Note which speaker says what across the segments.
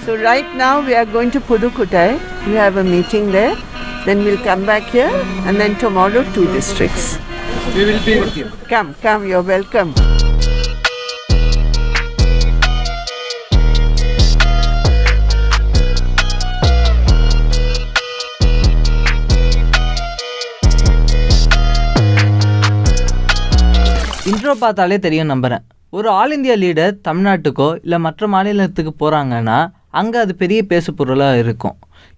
Speaker 1: So right now we are going to Pudukottai. We have a meeting there. Then we'll come back here and then tomorrow 2 districts.
Speaker 2: We will be with you.
Speaker 1: Come, you're welcome.
Speaker 3: Intro பார்த்தாலே தெரியும் நம்புகிறேன். ஒரு all India leader தமிழ்நாட்டுக்கோ இல்லை மற்ற மாநிலத்துக்கு போகிறாங்கன்னா அங்கே அது பெரிய பேசு பொருளாக இருக்கும்.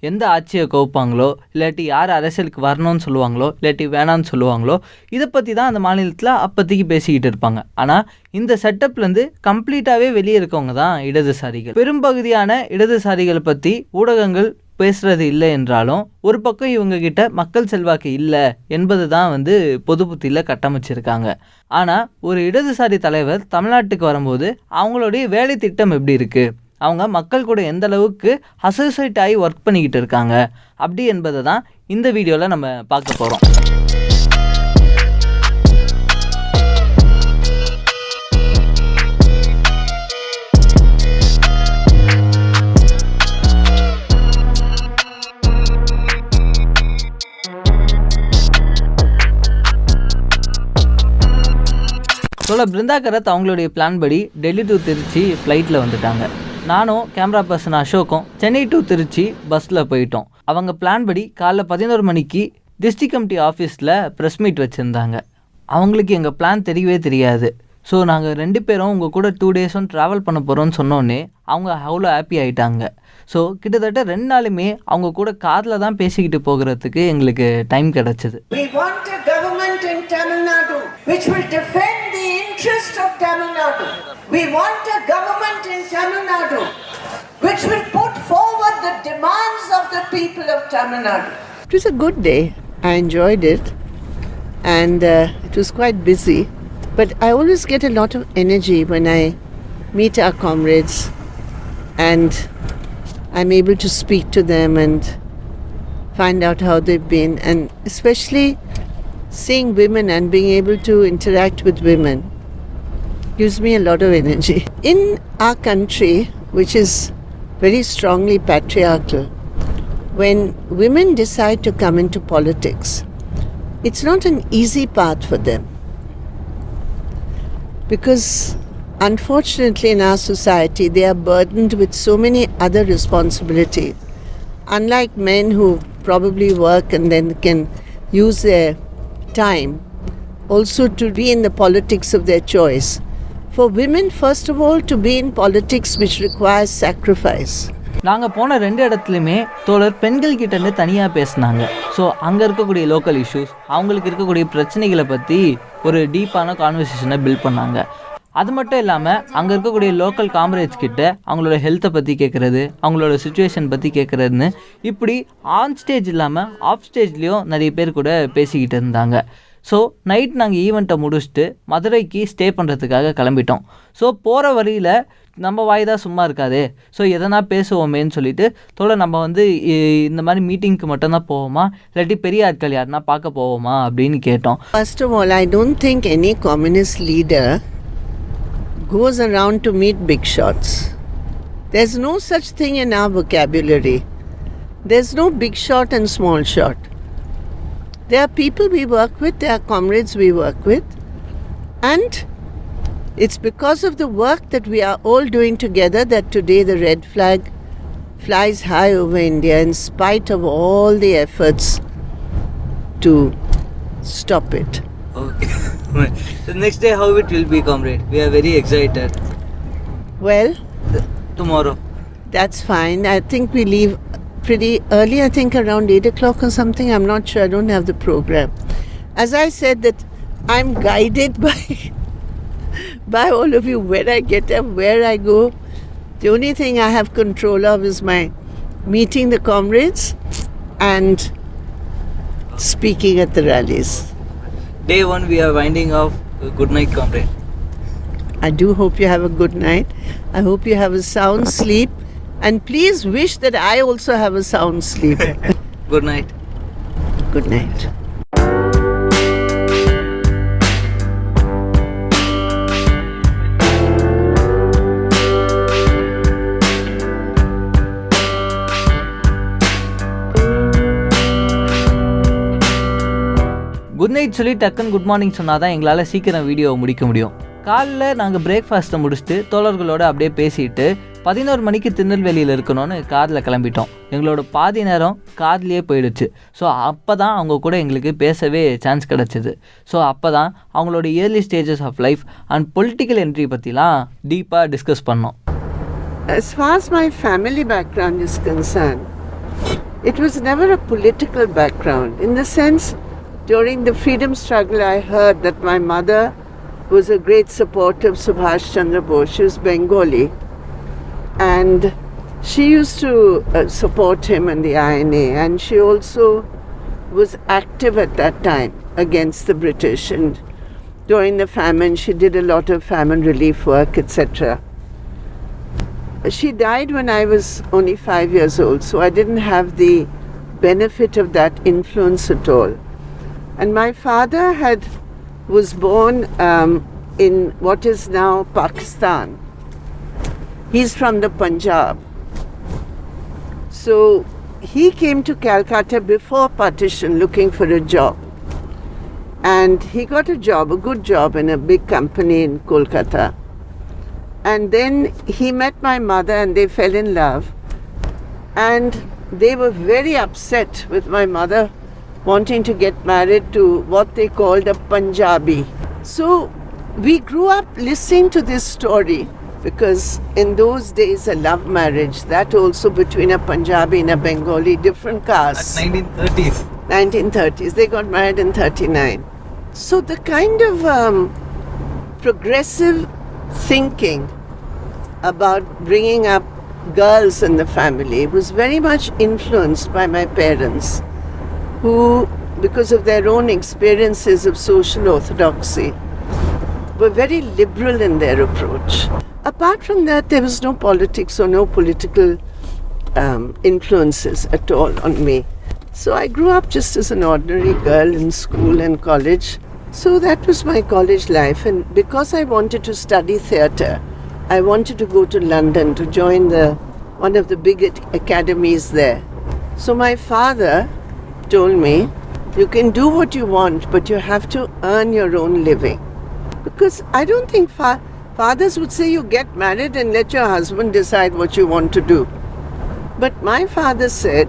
Speaker 3: எந்த ஆட்சியை கவுப்பாங்களோ இல்லாட்டி யார் அரசியலுக்கு வரணும்னு சொல்லுவாங்களோ இல்லாட்டி வேணான்னு சொல்லுவாங்களோ இதை பற்றி தான் அந்த மாநிலத்தில் அப்போதைக்கு பேசிக்கிட்டு இருப்பாங்க. ஆனால் இந்த செட்டப்லேருந்து கம்ப்ளீட்டாகவே வெளியே இருக்கவங்க தான் இடதுசாரிகள். பெரும்பகுதியான இடதுசாரிகளை பற்றி ஊடகங்கள் பேசுகிறது இல்லை என்றாலும் ஒரு பக்கம் இவங்கக்கிட்ட மக்கள் செல்வாக்கு இல்லை என்பது தான் பொது புத்தியில் கட்டமைச்சிருக்காங்க. ஆனால் ஒரு இடதுசாரி தலைவர் தமிழ்நாட்டுக்கு வரும்போது அவங்களுடைய வேலை திட்டம் எப்படி இருக்குது, அவங்க மக்கள் கூட எந்த அளவுக்கு அசோசியேட் ஆகி ஒர்க் பண்ணிக்கிட்டு இருக்காங்க அப்படி என்பதை தான் இந்த வீடியோவில் நம்ம பார்க்க போகிறோம். பிருந்தா கரத் அவங்களுடைய பிளான் படி டெல்லி டு திருச்சி ஃப்ளைட்டில் வந்துட்டாங்க. நானும் கேமரா பர்சன் அசோக்கும் சென்னை டு திருச்சி பஸ்ஸில் போயிட்டோம். அவங்க பிளான் படி காலைல 11 மணிக்கு டிஸ்ட்ரிக்ட் கமிட்டி ஆஃபீஸில் ப்ரெஸ் மீட் வச்சுருந்தாங்க. அவங்களுக்கு எங்கள் பிளான் தெரியவே தெரியாது. ஸோ நாங்கள் 2 பேரும் உங்கள் கூட 2 டேஸும் ட்ராவல் பண்ண போகிறோன்னு சொன்னோன்னே அவங்க அவ்வளோ ஹாப்பி ஆகிட்டாங்க. ஸோ கிட்டத்தட்ட 2 நாளுமே அவங்க கூட காரில் தான் பேசிக்கிட்டு போகிறதுக்கு எங்களுக்கு டைம் கிடச்சிது.
Speaker 1: In Tamil Nadu, which will defend the interest of Tamil Nadu. We want a government in Tamil Nadu which will put forward the demands of the people of Tamil Nadu. It was a good day. I enjoyed it and it was quite busy, but I always get a lot of energy when I meet our comrades and I'm able to speak to them and find out how they've been, and especially seeing women and being able to interact with women gives me a lot of energy. In our country, which is very strongly patriarchal, when women decide to come into politics, it's not an easy path for them. Because unfortunately in our society, they are burdened with so many other responsibilities. Unlike men who probably work and then can use their time also to be in the politics of their choice. For women, first of all, to be in politics which requires sacrifice.
Speaker 3: நாங்கள் போன 2 இடத்துலையுமே தோழர் பெண்கள் கிட்டேருந்து தனியாக பேசினாங்க. So அங்கே இருக்கக்கூடிய லோக்கல் இஷ்யூஸ், அவங்களுக்கு இருக்கக்கூடிய பிரச்சனைகளை பற்றி ஒரு டீப்பான கான்வர்சேஷனை பில்ட் பண்ணாங்க. அது மட்டும் இல்லாமல் அங்கே இருக்கக்கூடிய லோக்கல் காம்ரேட்ஸ் கிட்ட அவங்களோட ஹெல்த்தை பற்றி கேட்குறது, அவங்களோட சுச்சுவேஷன் பற்றி கேட்குறதுன்னு இப்படி ஆன் ஸ்டேஜ் இல்லாமல் ஆஃப் ஸ்டேஜ்லேயும் நிறைய பேர் கூட பேசிக்கிட்டு இருந்தாங்க. ஸோ நைட் நாங்கள் ஈவெண்ட்டை முடிச்சுட்டு மதுரைக்கு ஸ்டே பண்ணுறதுக்காக கிளம்பிட்டோம். ஸோ போகிற வழியில் நம்ம வாய் தான் சும்மா இருக்காது, ஸோ எதனா பேசுவோமேன்னு சொல்லிட்டு நம்ம இந்த மாதிரி மீட்டிங்க்கு மட்டும்தான் போவோமா இல்லாட்டி பெரிய ஆட்கள் யாருன்னா பார்க்க போவோமா அப்படின்னு கேட்டோம்.
Speaker 1: First of all, I don't think any communist leader goes around to meet big shots. There's no such thing in our vocabulary. There's no big shot and small shot. There are people we work with, there are comrades we work with, and it's because of the work that we are all doing together that today the red flag flies high over India in spite of all the efforts to stop it.
Speaker 3: Okay. The next day how it will be, comrade? We are very excited.
Speaker 1: Well,
Speaker 3: tomorrow.
Speaker 1: That's fine. I think we leave pretty early, I think around 8 o'clock or something. I'm not sure, I don't have the program. As I said that I'm guided by all of you, where I get up, where I go. The only thing I have control of is my meeting the comrades and speaking at the rallies.
Speaker 3: Day 1 we are winding off. Good night, comrade.
Speaker 1: I do hope you have a good night. I hope you have a sound sleep. And please wish that I also have a sound sleep.
Speaker 3: Good night.
Speaker 1: Good night.
Speaker 3: Good night சொல்லி டக்குன்னு good morning சொன்னால் தான் எங்களால் சீக்கிரம் வீடியோவை முடிக்க முடியும். காலைல நாங்கள் பிரேக்ஃபாஸ்ட்டை முடிச்சுட்டு தோழர்களோடு அப்படியே பேசிட்டு 11 மணிக்கு திருநெல்வேலியில் இருக்கணும்னு காரில் கிளம்பிட்டோம். எங்களோட பாதி நேரம் கார்லேயே போயிடுச்சு. ஸோ அப்போ தான் அவங்க கூட எங்களுக்கு பேசவே சான்ஸ் கிடச்சிது. ஸோ அப்போ தான் அவங்களோட early stages of life and political entry பற்றிலாம் டீப்பாக டிஸ்கஸ் பண்ணோம்.
Speaker 2: As far as my family background is concerned, it was never a political background. In the sense, during the freedom struggle, I heard that my mother was a great supporter of Subhash Chandra Bose. She was Bengali, and she used to support him in the INA, and she also was active at that time against the British, and during the famine she did a lot of famine relief work, etc. She died when I was only 5 years old, so I didn't have the benefit of that influence at all. And my father was born in what is now Pakistan. He's from the Punjab. So he came to Calcutta before partition looking for a job. And he got a job, a good job in a big company in Kolkata. And then he met my mother and they fell in love. And they were very upset with my mother wanting to get married to what they called a Punjabi. So we grew up listening to this story, because in those days a love marriage, that also between a Punjabi and a Bengali, different castes.
Speaker 3: 1930s.
Speaker 2: 1930s. They got married in 39. So the kind of progressive thinking about bringing up girls in the family was very much influenced by my parents, who, because of their own experiences of social orthodoxy, were very liberal in their approach. Apart from that, there was no politics or no political influences at all on me. So I grew up just as an ordinary girl in school and college. So that was my college life. And because I wanted to study theatre, I wanted to go to London to join one of the big academies there. So my father told me, you can do what you want, but you have to earn your own living. Because I don't think fathers would say you get married and let your husband decide what you want to do. But my father said,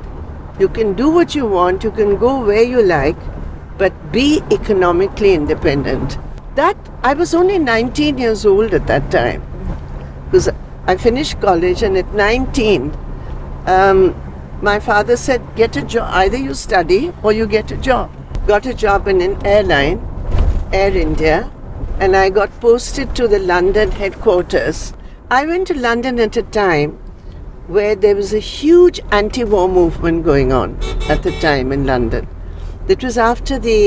Speaker 2: you can do what you want, you can go where you like, but be economically independent. That, I was only 19 years old at that time. Because I finished college, and at 19, my father said, get a job, either you study or you get a job. Got a job in an airline, Air India, and I got posted to the London headquarters. I went to London at a time where there was a huge anti-war movement going on at the time in London. It was after the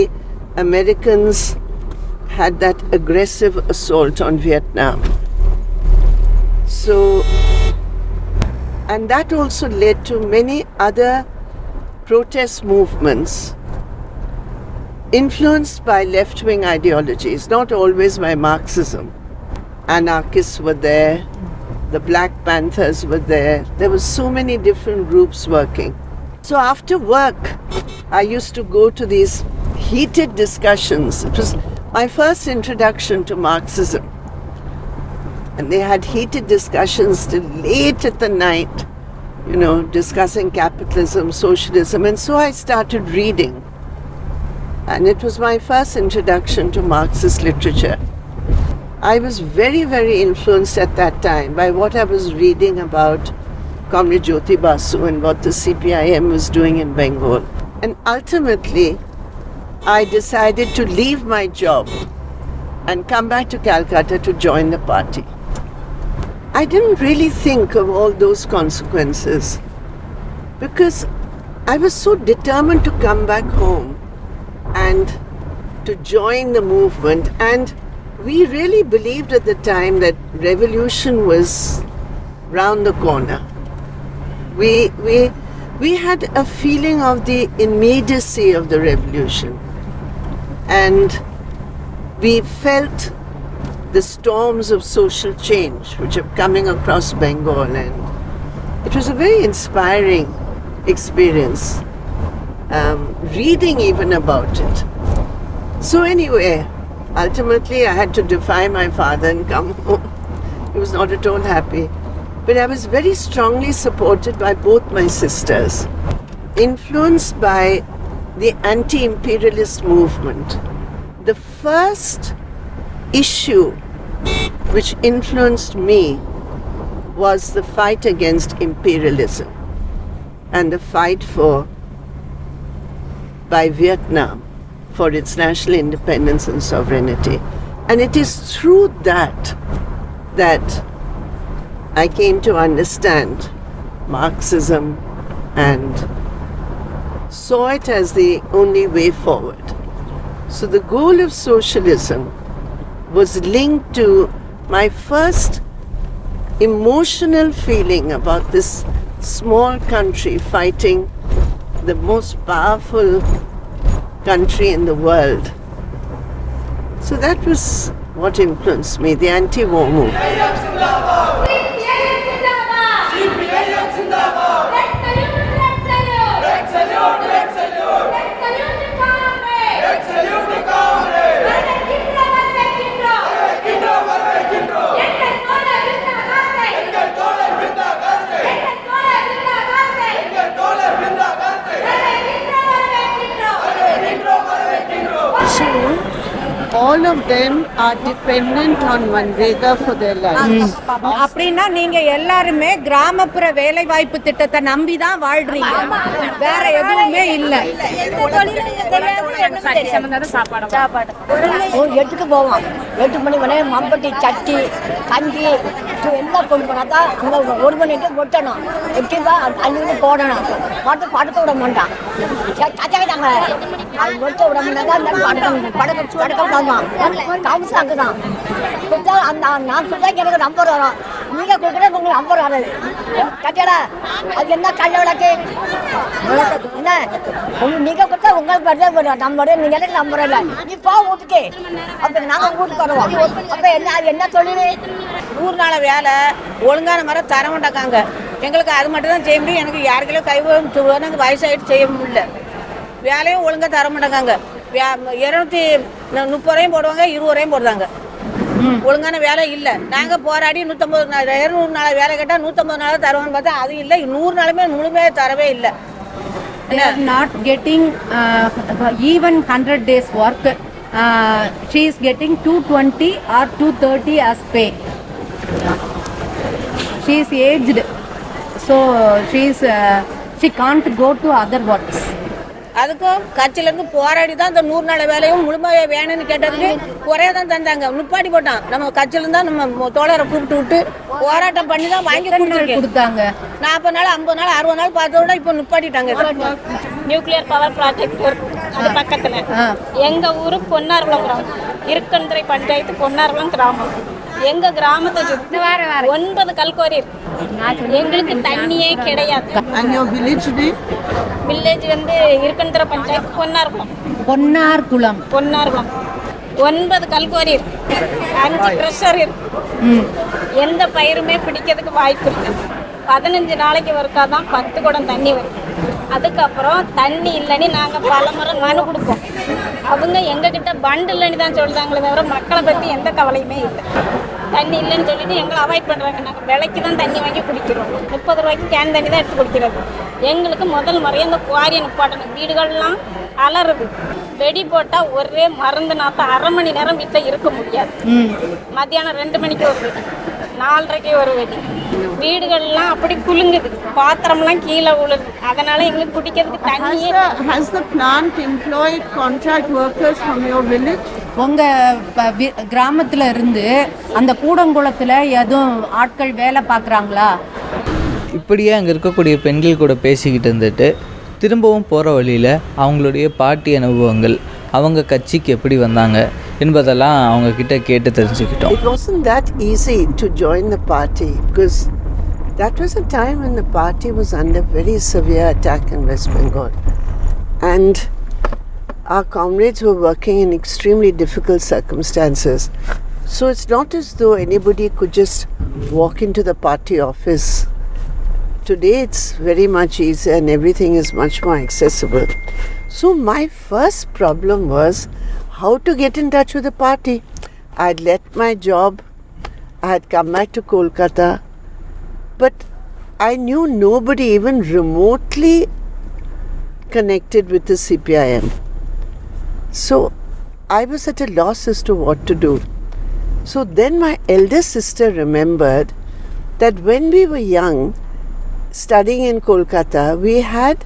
Speaker 2: Americans had that aggressive assault on Vietnam. So, and that also led to many other protest movements influenced by left-wing ideologies, not always by Marxism. Anarchists were there, the Black Panthers were there. There were so many different groups working. So after work, I used to go to these heated discussions. It was my first introduction to Marxism. And they had heated discussions till late at the night, discussing capitalism, socialism. And so I started reading. And it was my first introduction to Marxist literature. I was very, very influenced at that time by what I was reading about Comrade Jyoti Basu and what the CPIM was doing in Bengal. And ultimately, I decided to leave my job and come back to Calcutta to join the party. I didn't really think of all those consequences, because I was so determined to come back home and to join the movement. And we really believed at the time that revolution was round the corner. We had a feeling of the immediacy of the revolution, and we felt the storms of social change which are coming across Bengal, and it was a very inspiring experience, reading even about it. So anyway, ultimately I had to defy my father and come home. He was not at all happy. But I was very strongly supported by both my sisters, influenced by the anti-imperialist movement. The first issue which influenced me was the fight against imperialism and the fight by Vietnam for its national independence and sovereignty. And it is through that I came to understand Marxism and saw it as the only way forward. So the goal of socialism was linked to my first emotional feeling about this small country fighting the most powerful country in the world. So that was what influenced me, the anti-war movement. All of them are dependent on Manrega for their lives.
Speaker 4: அப்படின்னா நீங்க எல்லாருமே கிராமப்புற வேலை வாய்ப்பு திட்டத்தை நம்பி தான் வாழ்றீங்க, வேற எதுவுமே இல்ல.
Speaker 5: எட்டுக்கு போவோம், 8 மணி வரை மம்பட்டி சட்டி கஞ்சி எல்லாம் கொண்டு போனா தான் அங்கே 1 மணிக்கு கொட்டணும், எட்டி தான் அள்ளி போடணும். மட்டும் படுக்க விட மாட்டான், கச்சாங்க அது கொட்ட விட முடியாது. படுக்க விடாமா கவுன்ஸ் அங்கே தான் கொடுத்தா அந்த நான் கொடுத்தா எனக்கு நம்பர் வரும், நீங்கள் கொடுக்குறது உங்களுக்கு நம்பர் வராது. கட்டிடா அது என்ன கல்ல விளக்கு என்ன நீங்கள் கொடுத்தா உங்களுக்கு வருது நம்பர், நீங்கள் எனக்கு நம்பர் இல்லை, நீ போ வீட்டுக்கு. அப்போ நாங்கள் வீட்டுக்கு வருவோம். அப்போ என்ன தொழில்
Speaker 4: 100 நாள் வேலை ஒழுங்கான மாதிரி தர மாட்டாங்க எங்களுக்கு. அது மட்டும் தான் செய்ய முடியும். எனக்கு யாருக்கெல்லாம் கைவம் வயசாகிட்டு செய்ய முடியல. வேலையும் ஒழுங்காக தர மாட்டாங்க. 230 ரூபாயும் போடுவாங்க, 20 ரூபாயும் போடுறாங்க. ஒழுங்கான வேலை இல்லை. நாங்கள் போராடி 200 நாள் வேலை கேட்டால் 150 நாள் தருவான்னு பார்த்தா அது இல்லை. 100 நாளுமே முழுமையாக தரவே இல்லை.
Speaker 6: Not getting even 100 days work. She is getting 220 or 230 as pay. She is aged, so she can't go to other works.
Speaker 4: அதுக்கும் கட்சியிலேருந்து போராடி தான் இந்த 100 நாள் வேலையும் முழுமையாக வேணும்னு கேட்டதுக்கு குறைய தான் தந்தாங்க. நிப்பாட்டி போட்டான். நம்ம கட்சியிலேருந்து தான் நம்ம தோழரை கூப்பிட்டு விட்டு போராட்டம் பண்ணி தான் வாங்கி
Speaker 6: கொடுத்தாங்க.
Speaker 4: 40 நாள் 50 நாள் 60 நாள் பார்த்தோட இப்போ நிப்பாட்டிட்டாங்க.
Speaker 7: நியூக்ளியர் பவர் ப்ராஜெக்ட் அது பக்கத்தில் எங்கள் ஊர் பொன்னார்குளம் கிராமம், இருக்கன்துறை பஞ்சாயத்து பொன்னார்குளம் கிராமம். எங்கள் கிராமத்தை சுற்றி 9 கல்கோரி இருக்கு. எங்களுக்கு தண்ணியே கிடையாது. வில்லேஜ் வந்து இருக்கன்துறை பஞ்சாயத்து பொன்னார்குளம் 9 கல்கோரி இருக்கு, 5 ப்ரெஷர் இருக்கு. எந்த பயிருமே பிடிக்கிறதுக்கு வாய்ப்பு இருக்கு. 15 நாளைக்கு ஒருக்கா தான் 10 குடம் தண்ணி வரும். அதுக்கப்புறம் தண்ணி இல்லைன்னு நாங்கள் பல முறை மனு கொடுப்போம். அவங்க எங்ககிட்ட பண்டு இல்லைன்னு தான் சொல்கிறாங்களே தவிர மக்களை பற்றி எந்த கவலையுமே இல்லை. தண்ணி இல்லைன்னு சொல்லிட்டு எங்களை அவாய்ட் பண்ணுறாங்க. நாங்கள் விலைக்கு தான் தண்ணி வாங்கி குடிக்கிறோம். 30 ரூபாய்க்கு கேன் தண்ணி தான் எடுத்து குடிக்கிறது. எங்களுக்கு முதல் முறையாக இந்த குவாரியை நிப்பாட்டணும். வீடுகள்லாம் அலறுது. வெடி போட்டால் ஒரே மருந்து நாற்றம் 1/2 மணி நேரம் வீட்டில் இருக்க முடியாது. மத்தியானம் 2 மணிக்கு ஒரு வெடி, 4:30க்கு ஒரு வெடி. வீடுகள்லாம் அப்படி குலுங்குது, பாத்திரம்லாம் கீழே விழுது. அதனால எங்களுக்கு குடிக்கிறதுக்கு தண்ணியே.
Speaker 2: Has the plant employed contract workers from your village?
Speaker 6: உங்க கிராமத்துல இருந்து அந்த கூடங்குளத்துல எதுவும் ஆட்கள் வேலை பார்க்குறாங்களா?
Speaker 3: இப்படியே அங்கே இருக்கக்கூடிய பெண்கள் கூட பேசிக்கிட்டு இருந்துட்டு திரும்பவும் போகிற வழியில் அவங்களுடைய பாட்டி அனுபவங்கள், அவங்க கட்சிக்கு எப்படி வந்தாங்க என்பதெல்லாம் அவங்கக்கிட்ட கேட்டு தெரிஞ்சுக்கிட்டோம்.
Speaker 2: It wasn't that easy to join the party because that was a time when the party was under very severe attack in West Bengal. And our comrades were working in extremely difficult circumstances. So it's not as though anybody could just walk into the party office. Today it's very much easier and everything is much more accessible. So my first problem was, how to get in touch with the party. I'd left my job. I had come back to Kolkata. But I knew nobody even remotely connected with the CPIM. So I was at a loss as to what to do. So then my elder sister remembered that when we were young, studying in Kolkata, we had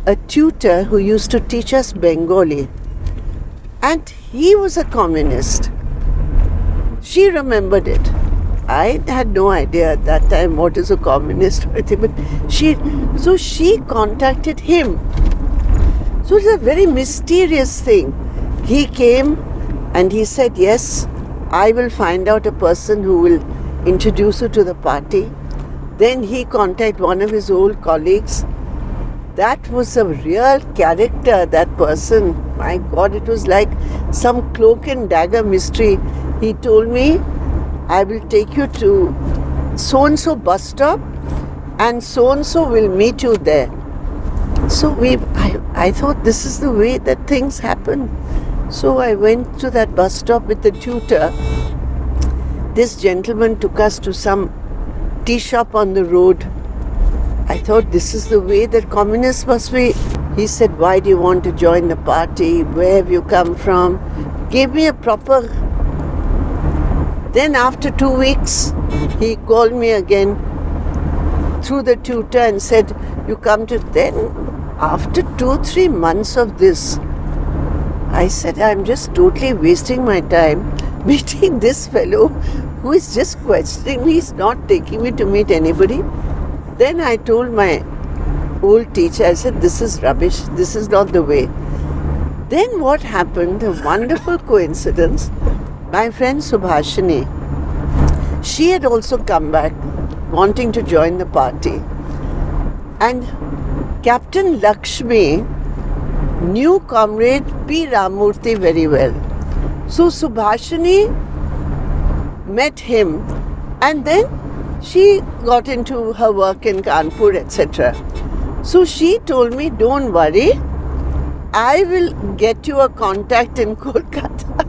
Speaker 2: a tutor who used to teach us Bengali. And he was a communist. She remembered it. I had no idea at that time what is a communist or anything, but she contacted him. So it's a very mysterious thing. He came and he said, yes, I will find out a person who will introduce you to the party. Then he contacted one of his old colleagues. That was a real character, that person. My God, it was like some cloak and dagger mystery. He told me, I will take you to so-and-so bus stop and so-and-so will meet you there. So I thought this is the way that things happen. So I went to that bus stop with the tutor. This gentleman took us to some tea shop on the road. I thought this is the way that communists must be. He said, why do you want to join the party? Where have you come from? Gave me a proper... Then after 2 weeks, he called me again through the tutor and said, you come to... Then after 2-3 months of this, I said, I'm just totally wasting my time meeting this fellow who is just questioning me. He's not taking me to meet anybody. Then I told my old teacher, I said, this is rubbish. This is not the way. Then what happened, a wonderful coincidence, my friend Subhashini, she had also come back wanting to join the party. And Captain Lakshmi knew Comrade P. Ramurthy very well. So Subhashini met him and then she got into her work in Kanpur, etc. So she told me, don't worry, I will get you a contact in Kolkata.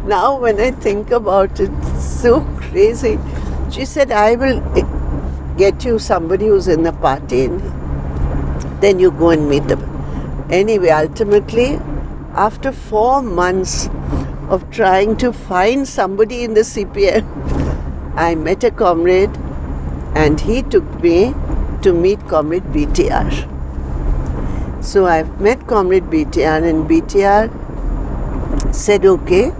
Speaker 2: Now when I think about it, it's so crazy. She said, I will get you somebody who's in the party and then you go and meet them. Anyway, ultimately, after 4 months of trying to find somebody in the CPM, I met a comrade and he took me to meet Comrade BTR. So I've met Comrade BTR and BTR said, okay,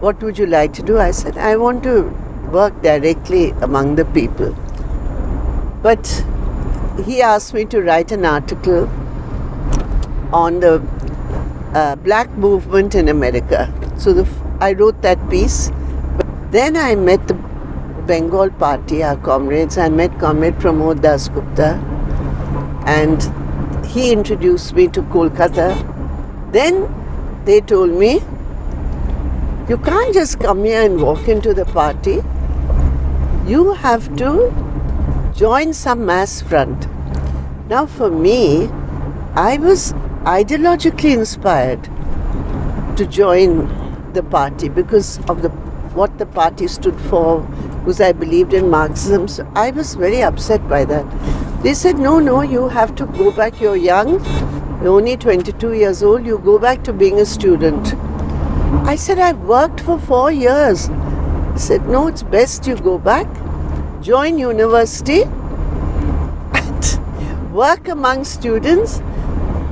Speaker 2: what would you like to do? I said, I want to work directly among the people. But he asked me to write an article on the black movement in America. So I wrote that piece. But then I met the Bengal party, our comrades. I met Comrade Pramod Dasgupta and he introduced me to Kolkata. Then they told me, you can't just come here and walk into the party. You have to join some mass front. Now for me, I was ideologically inspired to join the party because of what the party stood for, because I believed in Marxism. So I was very upset by that. They said, no, you have to go back. You're young, you're only 22 years old, you go back to being a student. I said, I've worked for 4 years. They said, no, it's best you go back, join university, and work among students.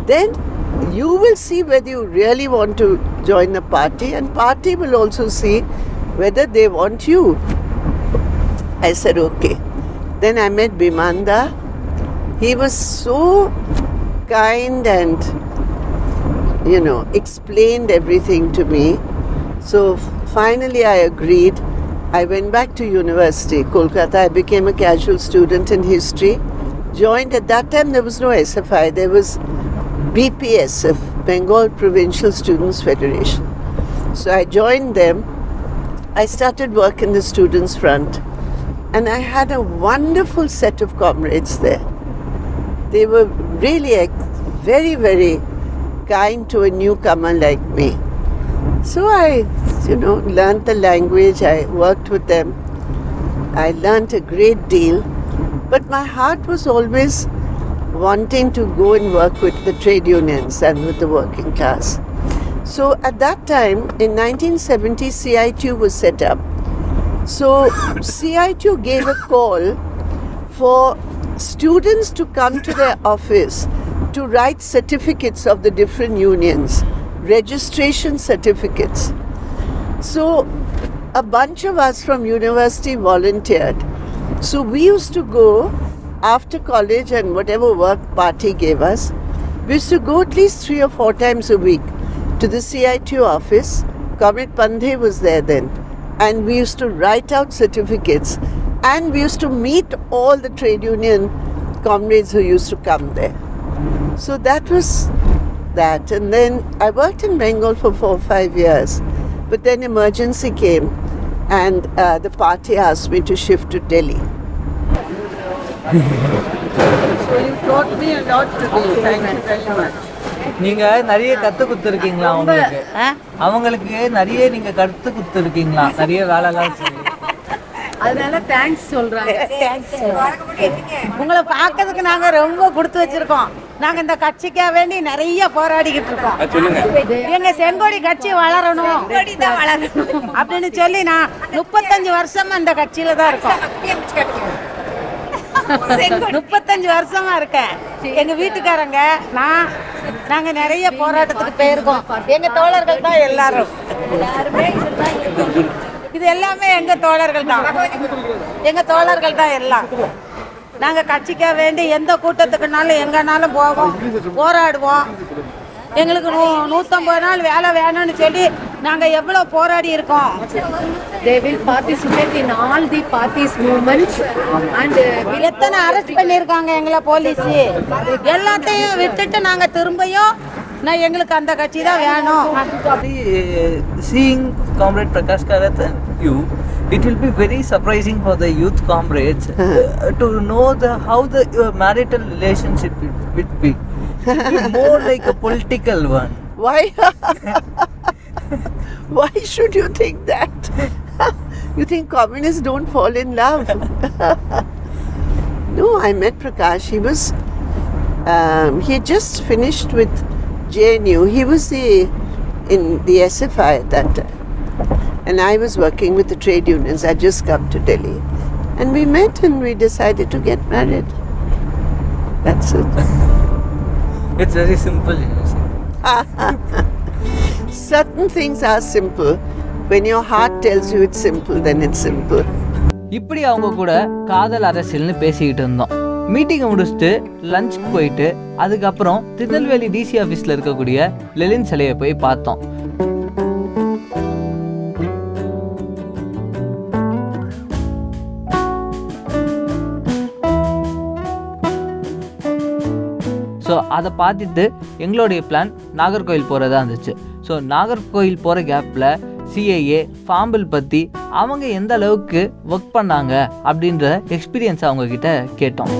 Speaker 2: Then you will see whether you really want to join the party, and party will also see whether they want you. I said, okay. Then I met Bimanda. He was so kind and, explained everything to me. So finally I agreed. I went back to university, Kolkata. I became a casual student in history. Joined, at that time there was no SFI, there was BPSF, Bengal Provincial Students Federation. So I joined them. I started work in the Students' Front. And I had a wonderful set of comrades there. They were really very, very kind to a newcomer like me. So I, learned the language, I worked with them. I learned a great deal. But my heart was always wanting to go and work with the trade unions and with the working class. So at that time, in 1970, CITU was set up. So CITU gave a call for students to come to their office to write certificates of the different unions, registration certificates. So a bunch of us from university volunteered. So we used to go after college and whatever work party gave us, we used to go at least 3 or 4 times a week to the CITU office. Comrade Pandey was there then. And we used to write out certificates, and we used to meet all the trade union comrades who used to come there. So that was that. And then I worked in Bengal for 4 or 5 years. But then emergency came, and the party asked me to shift to Delhi. So you taught me a lot today. Thank you very much.
Speaker 3: நீங்கள் நிறைய கற்றுக் கொடுத்துருக்கீங்களா அவங்களுக்கு? அவங்களுக்கு நிறைய நீங்கள் கற்றுக் கொடுத்துருக்கீங்களா? நிறைய வேலைலாம் செய்யுங்க.
Speaker 6: அதனால தேங்க்ஸ் சொல்றாங்க.
Speaker 4: உங்களை பார்க்கறதுக்கு நாங்க ரொம்ப கொடுத்து வச்சிருக்கோம். நாங்க இந்த கட்சிக்காக வேண்டி நிறைய போராடிக்கிட்டு இருக்கோம். எங்க செங்கோடி கட்சி வளரணும் அப்படின்னு சொல்லி நான் 35 வருஷமா இந்த கட்சியில தான் இருக்கோம். 35 வருஷமா இருக்கேன். எங்க வீட்டுக்காரங்க நாங்க நிறைய போராட்டத்துக்கு போயிருக்கோம். எங்க தோழர்கள் தான் எல்லாரும். இது எல்லாமே எங்க தோழர்கள் தான் எல்லாம். நாங்க கட்சிக்காக வேண்டி எந்த கூட்டத்துக்குனாலும் எங்கனாலும் போவோம், போராடுவோம். எங்களுக்கு 150 நாள் வேலை வேணும்னு சொல்லி நாங்க எவ்வளவு போராடி இருக்கோம்.
Speaker 6: They will participate in all the parties movements and
Speaker 4: எத்தனை அரெஸ்ட் பண்ணியிருக்காங்க எங்களை போலீஸ். எல்லாத்தையும் விட்டுட்டு நாங்க திரும்பியும் எங்களுக்கு அந்த கட்சி தான் வேணும்.
Speaker 3: Seeing Comrade Prakash Karath and you, it will be very surprising for the youth comrades to know how your marital relationship will be. More like a political one.
Speaker 2: Why? Why should you think that? You think communists don't fall in love? No, I met Prakash. He had just finished with JNU. He was in the SFI at that time. And I was working with the trade unions. I just come to Delhi. And we met and we decided to get married. That's it.
Speaker 3: It's very simple, you see.
Speaker 2: Certain things are simple. When your heart tells you it's simple, then it's simple.
Speaker 3: இப்படி அவங்க கூட காதல் அரசியல்னு பேசிக்கிட்டு இருந்தோம். மீட்டிங்கை முடிச்சுட்டு லஞ்சுக்கு போயிட்டு அதுக்கப்புறம் திருநெல்வேலி டிசி ஆஃபீஸில் இருக்கக்கூடிய லெனின் சிலையை போய் பார்த்தோம். ஸோ அதை பார்த்துட்டு எங்களுடைய பிளான் நாகர்கோயில் போகிறதா இருந்துச்சு. ஸோ நாகர்கோயில் போகிற கேப்பில் சிஏஏ ஃபார்ம் பில் பற்றி அவங்க எந்த அளவுக்கு ஒர்க் பண்ணாங்க அப்படின்ற எக்ஸ்பீரியன்ஸ் அவங்கக்கிட்ட கேட்டோம்.